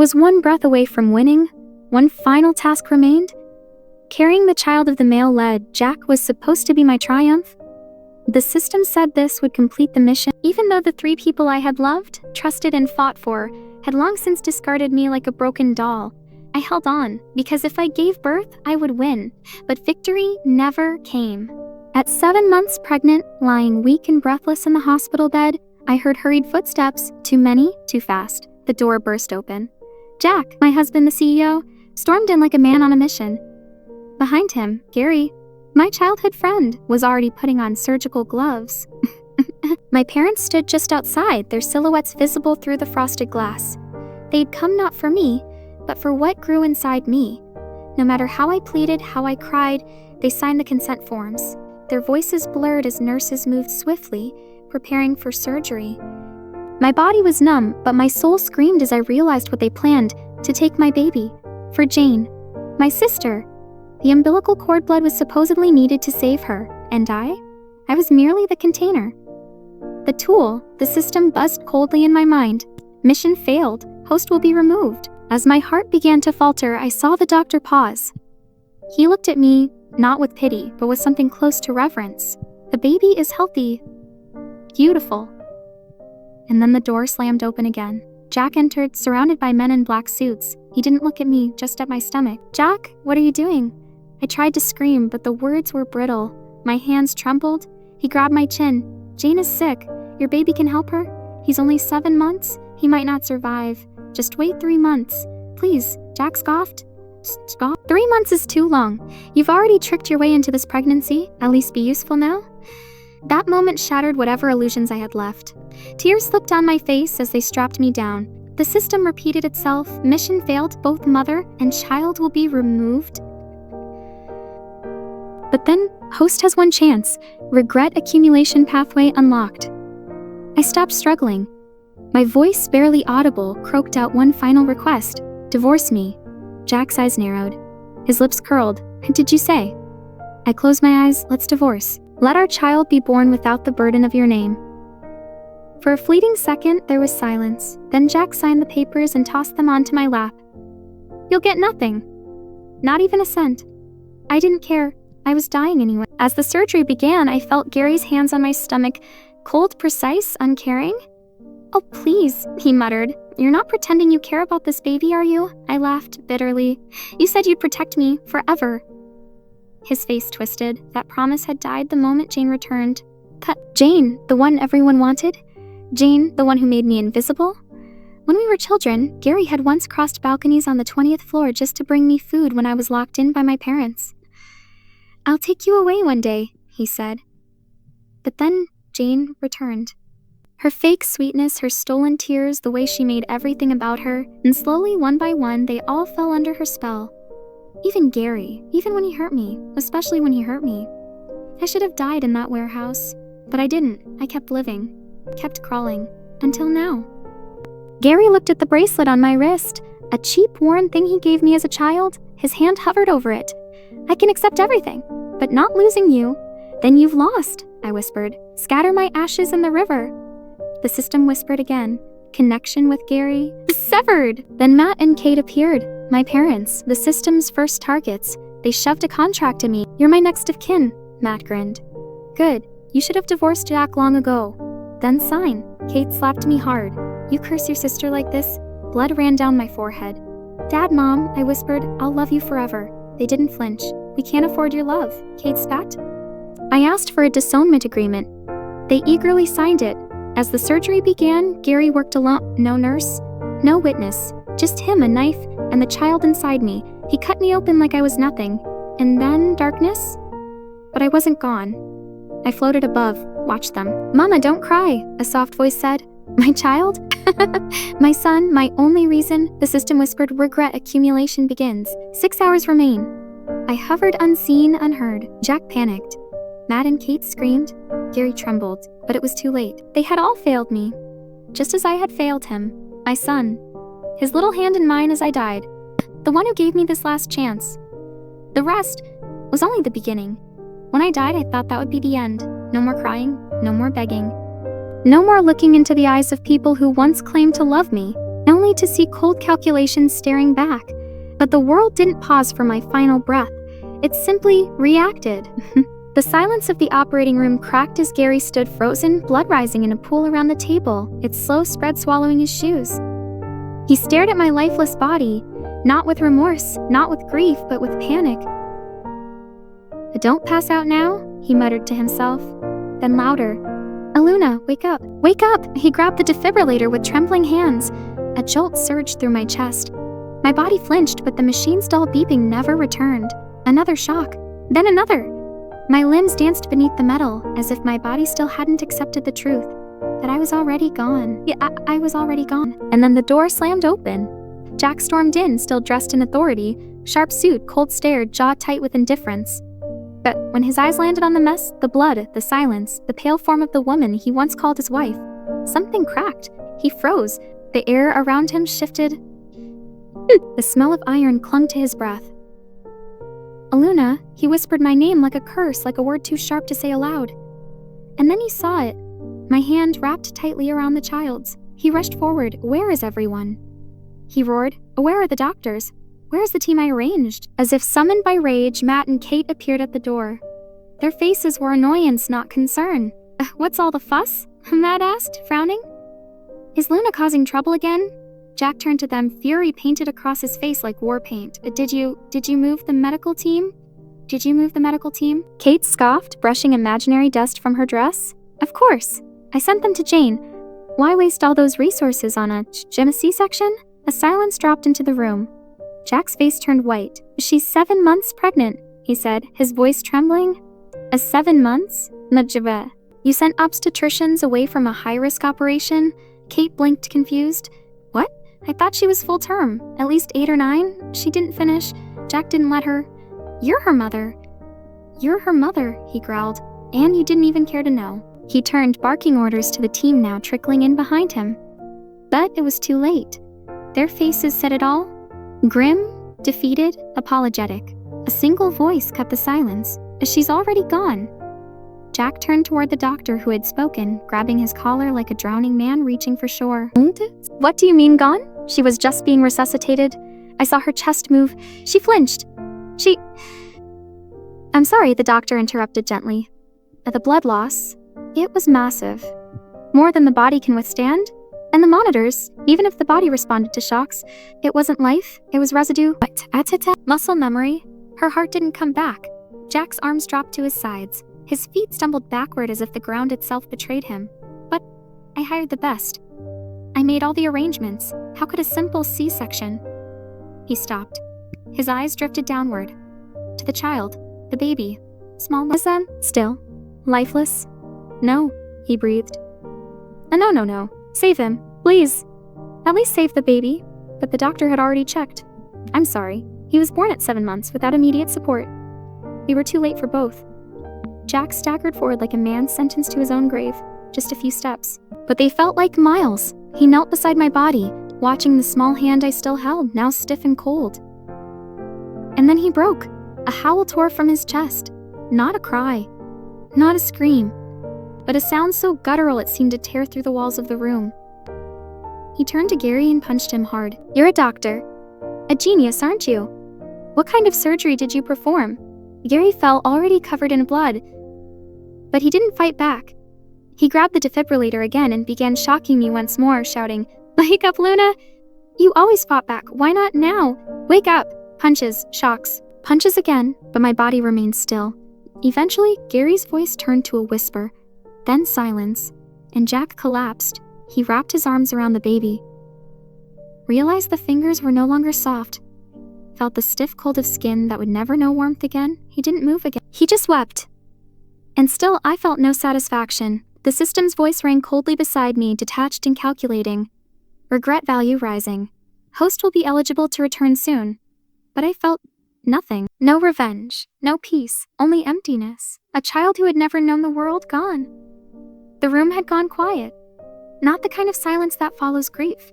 was one breath away from winning. One final task remained. Carrying the child of the male-led Jack was supposed to be my triumph. The system said this would complete the mission, even though the 3 people I had loved, trusted, and fought for had long since discarded me like a broken doll. I held on, because if I gave birth, I would win, but victory never came. At 7 months pregnant, lying weak and breathless in the hospital bed, I heard hurried footsteps, too many, too fast. The door burst open. Jack, my husband, the CEO, stormed in like a man on a mission. Behind him, Gary, my childhood friend, was already putting on surgical gloves. My parents stood just outside, their silhouettes visible through the frosted glass. They'd come not for me, but for what grew inside me. No matter how I pleaded, how I cried, they signed the consent forms. Their voices blurred as nurses moved swiftly, preparing for surgery. My body was numb, but my soul screamed as I realized what they planned, to take my baby. For Jane, my sister. The umbilical cord blood was supposedly needed to save her, and I was merely the container. The tool, the system buzzed coldly in my mind. Mission failed, host will be removed. As my heart began to falter, I saw the doctor pause. He looked at me, not with pity, but with something close to reverence. The baby is healthy. Beautiful. And then the door slammed open again. Jack entered, surrounded by men in black suits. He didn't look at me, just at my stomach. Jack, what are you doing? I tried to scream, but the words were brittle. My hands trembled. He grabbed my chin. Jane is sick. Your baby can help her? He's only 7 months. He might not survive. Just wait 3 months. Please, Jack scoffed. Scoffed? 3 months is too long. You've already tricked your way into this pregnancy. At least be useful now. That moment shattered whatever illusions I had left. Tears slipped down my face as they strapped me down. The system repeated itself. Mission failed. Both mother and child will be removed. But then, host has one chance. Regret accumulation pathway unlocked. I stopped struggling. My voice, barely audible, croaked out one final request. Divorce me. Jack's eyes narrowed. His lips curled. Did you say? I closed my eyes. Let's divorce. Let our child be born without the burden of your name. For a fleeting second, there was silence. Then Jack signed the papers and tossed them onto my lap. You'll get nothing. Not even a cent. I didn't care. I was dying anyway. As the surgery began, I felt Gary's hands on my stomach. Cold, precise, uncaring. Oh, please, he muttered. You're not pretending you care about this baby, are you? I laughed bitterly. You said you'd protect me forever. His face twisted. That promise had died the moment Jane returned. Jane, the one everyone wanted? Jane, the one who made me invisible? When we were children, Gary had once crossed balconies on the 20th floor just to bring me food when I was locked in by my parents. I'll take you away one day, he said. But then Jane returned. Her fake sweetness, her stolen tears, the way she made everything about her, and slowly, one by one, they all fell under her spell. Even Gary, even when he hurt me, especially when he hurt me. I should have died in that warehouse, but I didn't. I kept living, kept crawling, until now. Gary looked at the bracelet on my wrist, a cheap, worn thing he gave me as a child. His hand hovered over it. I can accept everything, but not losing you. Then you've lost, I whispered. Scatter my ashes in the river. The system whispered again. Connection with Gary severed. Then Matt and Kate appeared. My parents, the system's first targets. They shoved a contract at me. You're my next of kin, Matt grinned. Good. You should have divorced Jack long ago. Then sign. Kate slapped me hard. You curse your sister like this? Blood ran down my forehead. Dad, Mom, I whispered, I'll love you forever. They didn't flinch. We can't afford your love, Kate spat. I asked for a disownment agreement. They eagerly signed it. As the surgery began, Gary worked alone. No nurse, no witness, just him, a knife, and the child inside me. He cut me open like I was nothing. And then darkness? But I wasn't gone. I floated above, watched them. Mama, don't cry, a soft voice said. My child? My son, my only reason, the system whispered. Regret accumulation begins. 6 hours remain. I hovered unseen, unheard. Jack panicked. Matt and Kate screamed. Gary trembled, but it was too late. They had all failed me, just as I had failed him, my son. His little hand in mine as I died. The one who gave me this last chance. The rest was only the beginning. When I died, I thought that would be the end. No more crying, no more begging. No more looking into the eyes of people who once claimed to love me. only to see cold calculations staring back. But the world didn't pause for my final breath. It simply reacted. The silence of the operating room cracked as Gary stood frozen, blood rising in a pool around the table, its slow spread swallowing his shoes. He stared at my lifeless body, not with remorse, not with grief, but with panic. "Don't pass out now," he muttered to himself. Then louder, "Aluna, wake up, wake up!" He grabbed the defibrillator with trembling hands. A jolt surged through my chest. My body flinched, but the machine's dull beeping never returned. Another shock, then another. My limbs danced beneath the metal, as if my body still hadn't accepted the truth, that I was already gone. Yeah, I was already gone. And then the door slammed open. Jack stormed in, still dressed in authority, sharp suit, cold stare, jaw tight with indifference. But when his eyes landed on the mess, the blood, the silence, the pale form of the woman he once called his wife, something cracked. He froze. The air around him shifted. The smell of iron clung to his breath. "Aluna," he whispered my name like a curse, like a word too sharp to say aloud. And then he saw it, my hand wrapped tightly around the child's. He rushed forward. "Where is everyone?" He roared. "Where are the doctors? Where is the team I arranged?" As if summoned by rage, Matt and Kate appeared at the door. Their faces were annoyance, not concern. "What's all the fuss?" Matt asked, frowning. "Is Luna causing trouble again?" Jack turned to them, fury painted across his face like war paint. Did you move the medical team? Did you move the medical team?" Kate scoffed, brushing imaginary dust from her dress. "Of course. I sent them to Jane. Why waste all those resources on a C-section?" A silence dropped into the room. Jack's face turned white. "She's 7 months pregnant," he said, his voice trembling. 7 months? Najibah. You sent obstetricians away from a high-risk operation?" Kate blinked, confused. "What? I thought she was full term, at least 8 or 9. She didn't finish. Jack didn't let her." "You're her mother." "You're her mother," he growled. "And you didn't even care to know." He turned, barking orders to the team now trickling in behind him. But it was too late. Their faces said it all. Grim, defeated, apologetic. A single voice cut the silence. "She's already gone." Jack turned toward the doctor who had spoken, grabbing his collar like a drowning man reaching for shore. "What do you mean gone? She was just being resuscitated. I saw her chest move. She flinched. I'm sorry," the doctor interrupted gently. "The blood loss, it was massive. More than the body can withstand. And the monitors, even if the body responded to shocks, it wasn't life, it was residue. Muscle memory." Her heart didn't come back. Jack's arms dropped to his sides. His feet stumbled backward as if the ground itself betrayed him. "But I hired the best. I made all the arrangements. How could a simple C-section?" He stopped. His eyes drifted downward. To the child, the baby. Small was then, still, lifeless. "No," he breathed. No. Save him, please. At least save the baby." But the doctor had already checked. "I'm sorry. He was born at 7 months without immediate support. We were too late for both." Jack staggered forward like a man sentenced to his own grave, just a few steps. But they felt like miles. He knelt beside my body, watching the small hand I still held, now stiff and cold. And then he broke. A howl tore from his chest. Not a cry, not a scream, but a sound so guttural it seemed to tear through the walls of the room. He turned to Gary and punched him hard. "You're a doctor. A genius, aren't you? What kind of surgery did you perform?" Gary fell, already covered in blood. But he didn't fight back. He grabbed the defibrillator again and began shocking me once more, shouting, "Wake up, Luna! You always fought back. Why not now? Wake up!" Punches, shocks, punches again, but my body remained still. Eventually, Gary's voice turned to a whisper, then silence, and Jack collapsed. He wrapped his arms around the baby. Realized the fingers were no longer soft. Felt the stiff cold of skin that would never know warmth again. He didn't move again. He just wept. And still, I felt no satisfaction. The system's voice rang coldly beside me, detached and calculating. Regret value rising. Host will be eligible to return soon. But I felt nothing. No revenge. No peace. Only emptiness. A child who had never known the world gone. The room had gone quiet. Not the kind of silence that follows grief,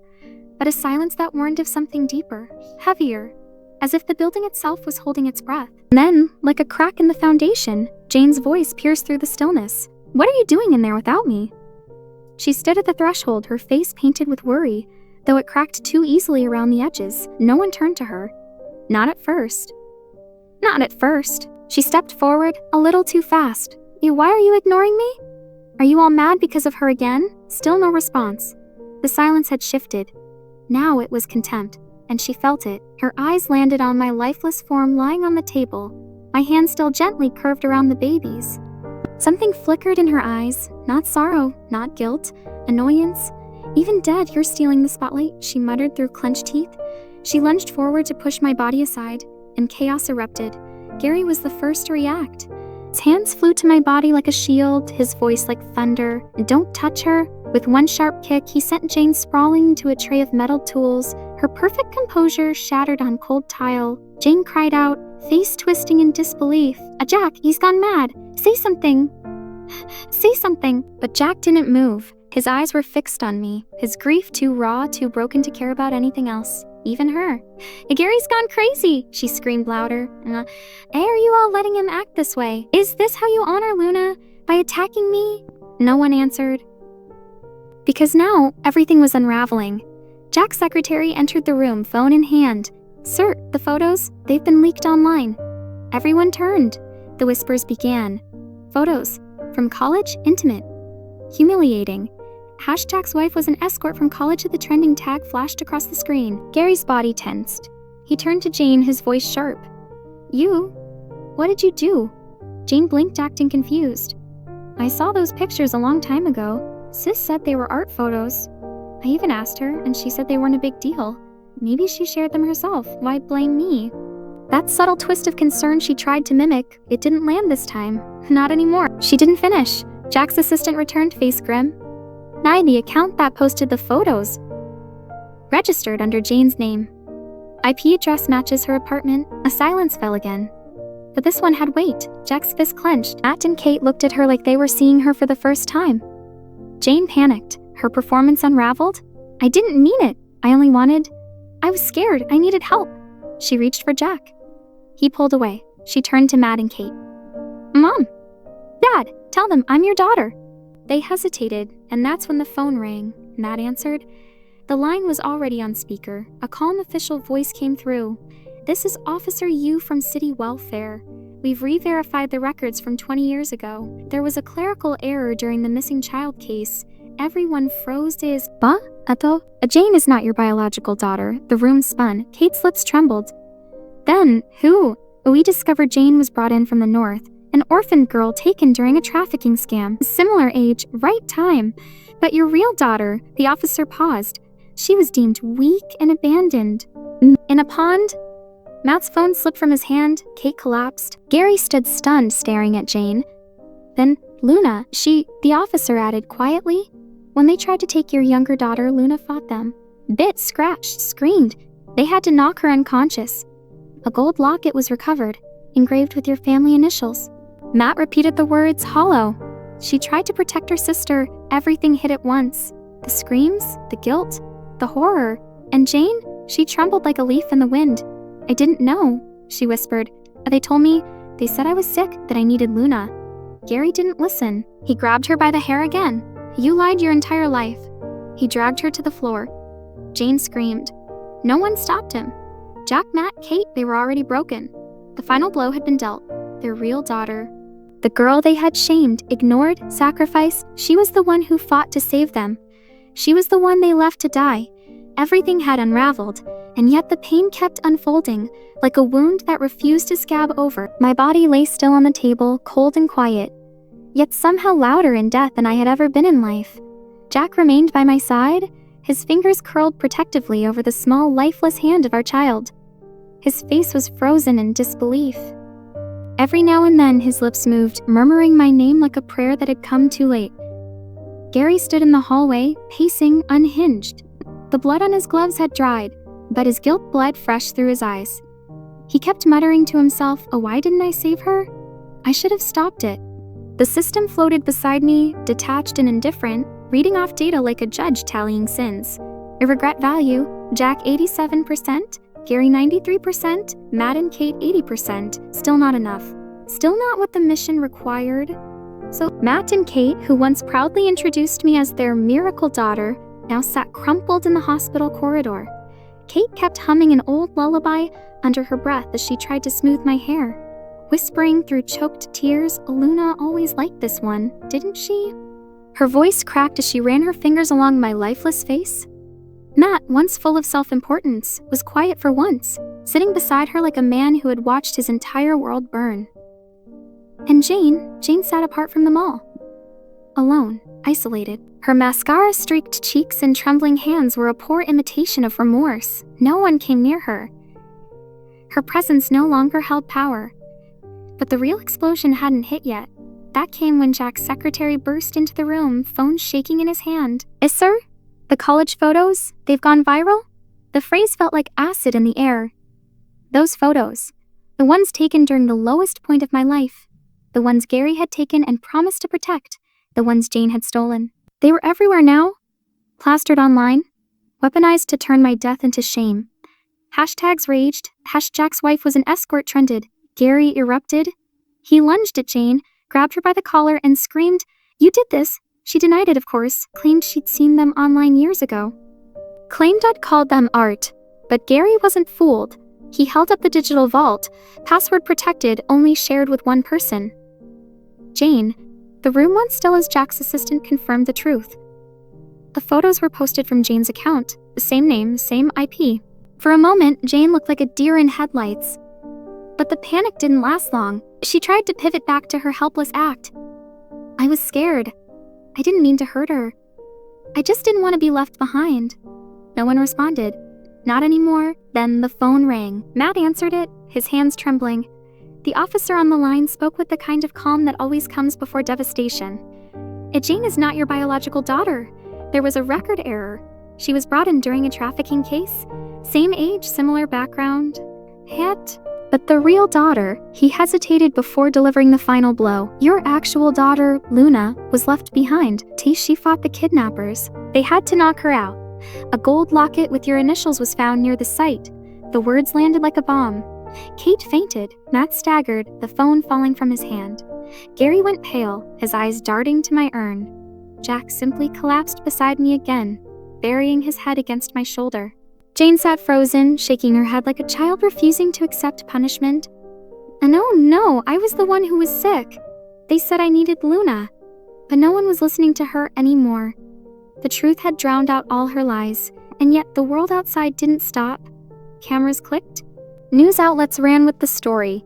but a silence that warned of something deeper, heavier, as if the building itself was holding its breath. And then, like a crack in the foundation, Jane's voice pierced through the stillness. "What are you doing in there without me?" She stood at the threshold, her face painted with worry. though it cracked too easily around the edges. No one turned to her. Not at first. Not at first. She stepped forward, a little too fast. Why are you ignoring me? Are you all mad because of her again? Still no response. The silence had shifted. Now it was contempt, and she felt it. Her eyes landed on my lifeless form lying on the table, my hand still gently curved around the baby's. Something flickered in her eyes, not sorrow, not guilt, annoyance. Even dead, you're stealing the spotlight, she muttered through clenched teeth. She lunged forward to push my body aside, and chaos erupted. Gary was the first to react. His hands flew to my body like a shield, his voice like thunder. Don't touch her. With one sharp kick, he sent Jane sprawling into a tray of metal tools, her perfect composure shattered on cold tile. Jane cried out, face twisting in disbelief. Jack, he's gone mad. Say something. Say something. But Jack didn't move. His eyes were fixed on me, his grief too raw, too broken to care about anything else. Even her. Gary's gone crazy, she screamed louder. Why are you all letting him act this way? Is this how you honor Luna? By attacking me? No one answered. Because now, everything was unraveling. Jack's secretary entered the room, phone in hand. Sir, the photos, they've been leaked online. Everyone turned. The whispers began. Photos. From college? Intimate. Humiliating. Jack's wife was an escort from college. The trending tag flashed across the screen. Gary's body tensed. He turned to Jane, his voice sharp. You? What did you do? Jane blinked, acting confused. I saw those pictures a long time ago. Sis said they were art photos. I even asked her, and she said they weren't a big deal. Maybe she shared them herself. Why blame me? That subtle twist of concern she tried to mimic, it didn't land this time. Not anymore. She didn't finish. Jack's assistant returned, face grim. The account that posted the photos registered under Jane's name. IP address matches her apartment. A silence fell again. But this one had weight. Jack's fist clenched. Matt and Kate looked at her like they were seeing her for the first time. Jane panicked. Her performance unraveled. I didn't mean it. I was scared. I needed help. She reached for Jack. He pulled away. She turned to Matt and Kate. Mom! Dad! Tell them I'm your daughter. They hesitated, and that's when the phone rang. Matt answered. The line was already on speaker. A calm official voice came through. This is Officer Yu from City Welfare. We've re-verified the records from 20 years ago. There was a clerical error during the missing child case. Everyone froze. Jane is not your biological daughter. The room spun. Kate's lips trembled. Then, who? We discovered Jane was brought in from the north. An orphan girl taken during a trafficking scam. Similar age, right time. But your real daughter, the officer paused. She was deemed weak and abandoned. In a pond? Matt's phone slipped from his hand. Kate collapsed. Gary stood stunned, staring at Jane. Then, Luna, the officer added quietly. When they tried to take your younger daughter, Luna fought them. Bit, scratched, screamed. They had to knock her unconscious. A gold locket was recovered, engraved with your family initials. Matt repeated the words, hollow. She tried to protect her sister. Everything hit at once. The screams, the guilt, the horror. And Jane? She trembled like a leaf in the wind. I didn't know, she whispered. They said I was sick, that I needed Luna. Gary didn't listen. He grabbed her by the hair again. You lied your entire life. He dragged her to the floor. Jane screamed. No one stopped him. Jack, Matt, Kate, they were already broken. The final blow had been dealt. Their real daughter. The girl they had shamed, ignored, sacrificed, she was the one who fought to save them. She was the one they left to die. Everything had unraveled, and yet the pain kept unfolding, like a wound that refused to scab over. My body lay still on the table, cold and quiet, yet somehow louder in death than I had ever been in life. Jack remained by my side, his fingers curled protectively over the small, lifeless hand of our child. His face was frozen in disbelief. Every now and then his lips moved, murmuring my name like a prayer that had come too late. Gary stood in the hallway, pacing, unhinged. The blood on his gloves had dried, but his guilt bled fresh through his eyes. He kept muttering to himself, why didn't I save her? I should have stopped it. The system floated beside me, detached and indifferent, reading off data like a judge tallying sins. A regret value, Jack 87%, Gary 93%, Matt and Kate 80%, still not enough. Still not what the mission required. So Matt and Kate, who once proudly introduced me as their miracle daughter, now sat crumpled in the hospital corridor. Kate kept humming an old lullaby under her breath as she tried to smooth my hair, whispering through choked tears, "Luna always liked this one, didn't she?" Her voice cracked as she ran her fingers along my lifeless face. Matt, once full of self-importance, was quiet for once, sitting beside her like a man who had watched his entire world burn. And Jane sat apart from them all. Alone, isolated. Her mascara-streaked cheeks and trembling hands were a poor imitation of remorse. No one came near her. Her presence no longer held power. But the real explosion hadn't hit yet. That came when Jack's secretary burst into the room, phone shaking in his hand. "Yes, sir? The college photos? They've gone viral?" The phrase felt like acid in the air. Those photos. The ones taken during the lowest point of my life. The ones Gary had taken and promised to protect. The ones Jane had stolen. They were everywhere now. Plastered online. Weaponized to turn my death into shame. Hashtags raged. #Jack's wife was an escort trended. Gary erupted. He lunged at Jane, grabbed her by the collar, and screamed, "You did this!" She denied it, of course, claimed she'd seen them online years ago. Claimed I'd called them art. But Gary wasn't fooled. He held up the digital vault, password protected, only shared with one person. Jane. The room once still as Jack's assistant confirmed the truth. The photos were posted from Jane's account, the same name, same IP. For a moment, Jane looked like a deer in headlights. But the panic didn't last long. She tried to pivot back to her helpless act. I was scared. I didn't mean to hurt her. I just didn't want to be left behind. No one responded. Not anymore. Then the phone rang. Matt answered it, his hands trembling. The officer on the line spoke with the kind of calm that always comes before devastation. "Jane is not your biological daughter. There was a record error. She was brought in during a trafficking case. Same age, similar background. But the real daughter," he hesitated before delivering the final blow. "Your actual daughter, Luna, was left behind. She fought the kidnappers. They had to knock her out. A gold locket with your initials was found near the site." The words landed like a bomb. Kate fainted. Matt staggered, the phone falling from his hand. Gary went pale, his eyes darting to my urn. Jack simply collapsed beside me again, burying his head against my shoulder. Jane sat frozen, shaking her head like a child refusing to accept punishment. No, I was the one who was sick. They said I needed Luna. But no one was listening to her anymore. The truth had drowned out all her lies, and yet the world outside didn't stop. Cameras clicked. News outlets ran with the story.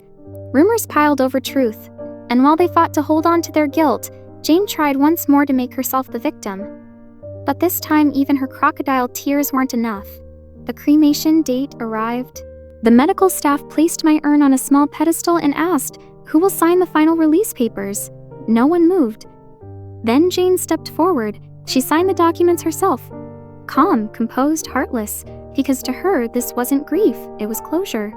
Rumors piled over truth. And while they fought to hold on to their guilt, Jane tried once more to make herself the victim. But this time even her crocodile tears weren't enough. The cremation date arrived. The medical staff placed my urn on a small pedestal and asked, "Who will sign the final release papers?" No one moved. Then Jane stepped forward. She signed the documents herself. Calm, composed, heartless, because to her this wasn't grief, it was closure.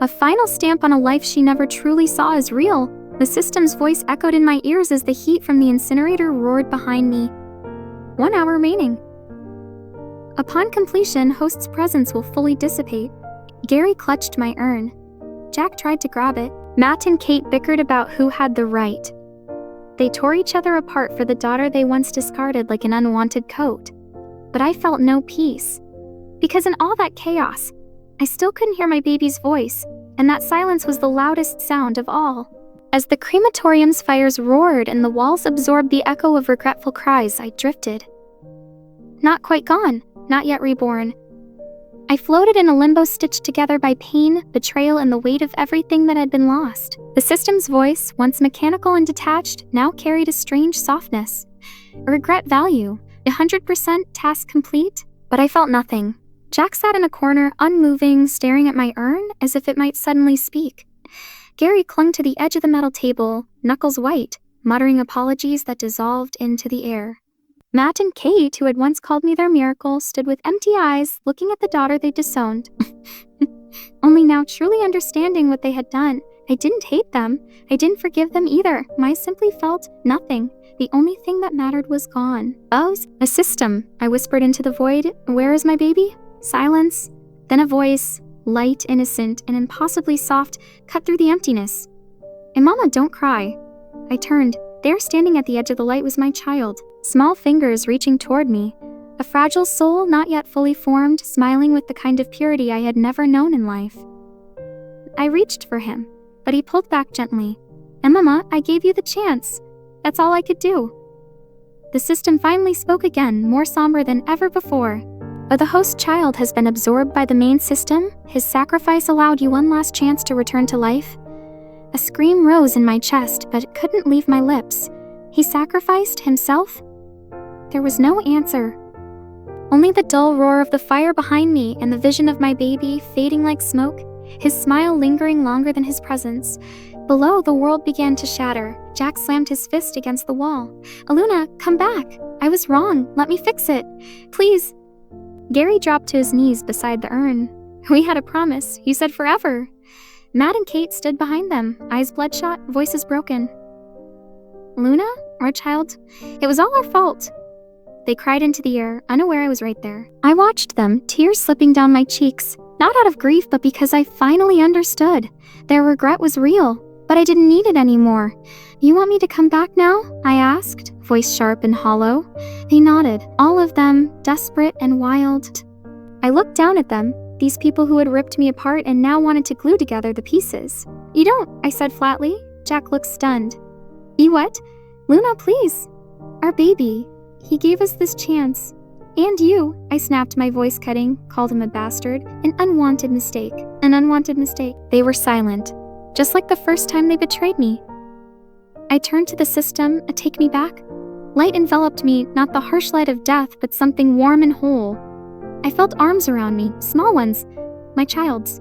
A final stamp on a life she never truly saw as real. The system's voice echoed in my ears as the heat from the incinerator roared behind me. 1 hour remaining. Upon completion, host's presence will fully dissipate. Gary clutched my urn. Jack tried to grab it. Matt and Kate bickered about who had the right. They tore each other apart for the daughter they once discarded like an unwanted coat. But I felt no peace. Because in all that chaos, I still couldn't hear my baby's voice, and that silence was the loudest sound of all. As the crematorium's fires roared and the walls absorbed the echo of regretful cries, I drifted. Not quite gone, not yet reborn. I floated in a limbo stitched together by pain, betrayal, and the weight of everything that had been lost. The system's voice, once mechanical and detached, now carried a strange softness. A regret value, 100% task complete, but I felt nothing. Jack sat in a corner, unmoving, staring at my urn as if it might suddenly speak. Gary clung to the edge of the metal table, knuckles white, muttering apologies that dissolved into the air. Matt and Kate, who had once called me their miracle, stood with empty eyes, looking at the daughter they disowned. Only now truly understanding what they had done. I didn't hate them. I didn't forgive them either. I simply felt nothing. The only thing that mattered was gone. A system, I whispered into the void. Where is my baby? Silence. Then a voice, light, innocent, and impossibly soft, cut through the emptiness. "Hey, Mama, don't cry." I turned. There, standing at the edge of the light, was my child. Small fingers reaching toward me. a fragile soul not yet fully formed, smiling with the kind of purity I had never known in life. I reached for him, but he pulled back gently. "And Mama, I gave you the chance. That's all I could do." The system finally spoke again, more somber than ever before. "But the host child has been absorbed by the main system. His sacrifice allowed you one last chance to return to life." A scream rose in my chest, but it couldn't leave my lips. He sacrificed himself? There was no answer. Only the dull roar of the fire behind me and the vision of my baby fading like smoke, his smile lingering longer than his presence. Below, the world began to shatter. Jack slammed his fist against the wall. "Aluna, come back. I was wrong. Let me fix it. Please." Gary dropped to his knees beside the urn. "We had a promise. You said forever." Matt and Kate stood behind them, eyes bloodshot, voices broken. "Luna, our child, it was all our fault." They cried into the air, unaware I was right there. I watched them, tears slipping down my cheeks, not out of grief, but because I finally understood. Their regret was real, but I didn't need it anymore. "You want me to come back now?" I asked, voice sharp and hollow. They nodded, all of them, desperate and wild. I looked down at them, these people who had ripped me apart and now wanted to glue together the pieces. "You don't," I said flatly. Jack looked stunned. "You what?" "Luna, please. Our baby. He gave us this chance. And you," I snapped, my voice cutting, called him a bastard. An unwanted mistake. An unwanted mistake. They were silent, just like the first time they betrayed me. I turned to the system, a take me back. Light enveloped me, not the harsh light of death, but something warm and whole. I felt arms around me, small ones, my child's.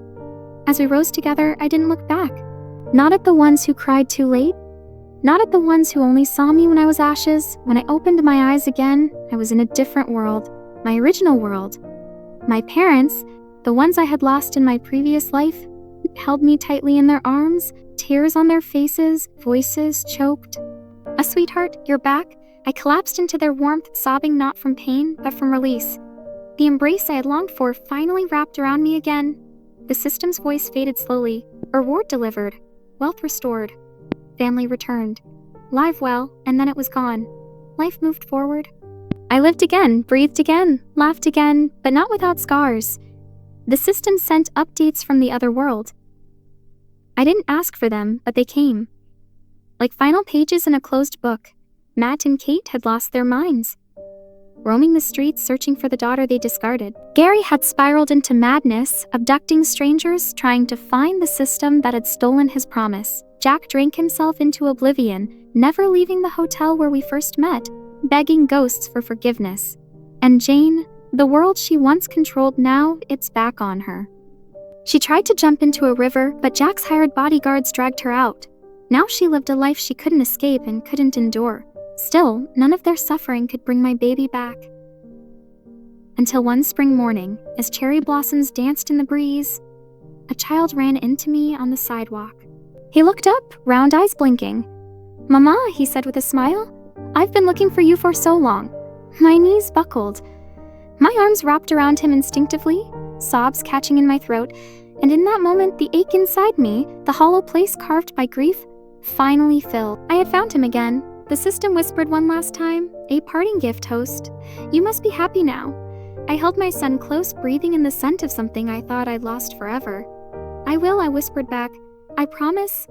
As we rose together, I didn't look back. Not at the ones who cried too late. Not at the ones who only saw me when I was ashes. When I opened my eyes again, I was in a different world, my original world. My parents, the ones I had lost in my previous life, held me tightly in their arms, tears on their faces, voices choked. "A sweetheart, you're back." I collapsed into their warmth, sobbing not from pain, but from release. The embrace I had longed for finally wrapped around me again. The system's voice faded slowly. A reward delivered. Wealth restored. Family returned. Live well, and then it was gone. Life moved forward. I lived again, breathed again, laughed again, but not without scars. The system sent updates from the other world. I didn't ask for them, but they came. Like final pages in a closed book, Matt and Kate had lost their minds, roaming the streets searching for the daughter they discarded. Gary had spiraled into madness, abducting strangers, trying to find the system that had stolen his promise. Jack drank himself into oblivion, never leaving the hotel where we first met, begging ghosts for forgiveness. And Jane, the world she once controlled, now it's back on her. She tried to jump into a river, but Jack's hired bodyguards dragged her out. Now she lived a life she couldn't escape and couldn't endure. Still, none of their suffering could bring my baby back. Until one spring morning, as cherry blossoms danced in the breeze, a child ran into me on the sidewalk. He looked up, round eyes blinking. "Mama," he said with a smile, "I've been looking for you for so long." My knees buckled. My arms wrapped around him instinctively, sobs catching in my throat, and in that moment the ache inside me, the hollow place carved by grief, finally filled. I had found him again. The system whispered one last time, "A parting gift, host. You must be happy now." I held my son close, breathing in the scent of something I thought I'd lost forever. "I will," I whispered back. I promise.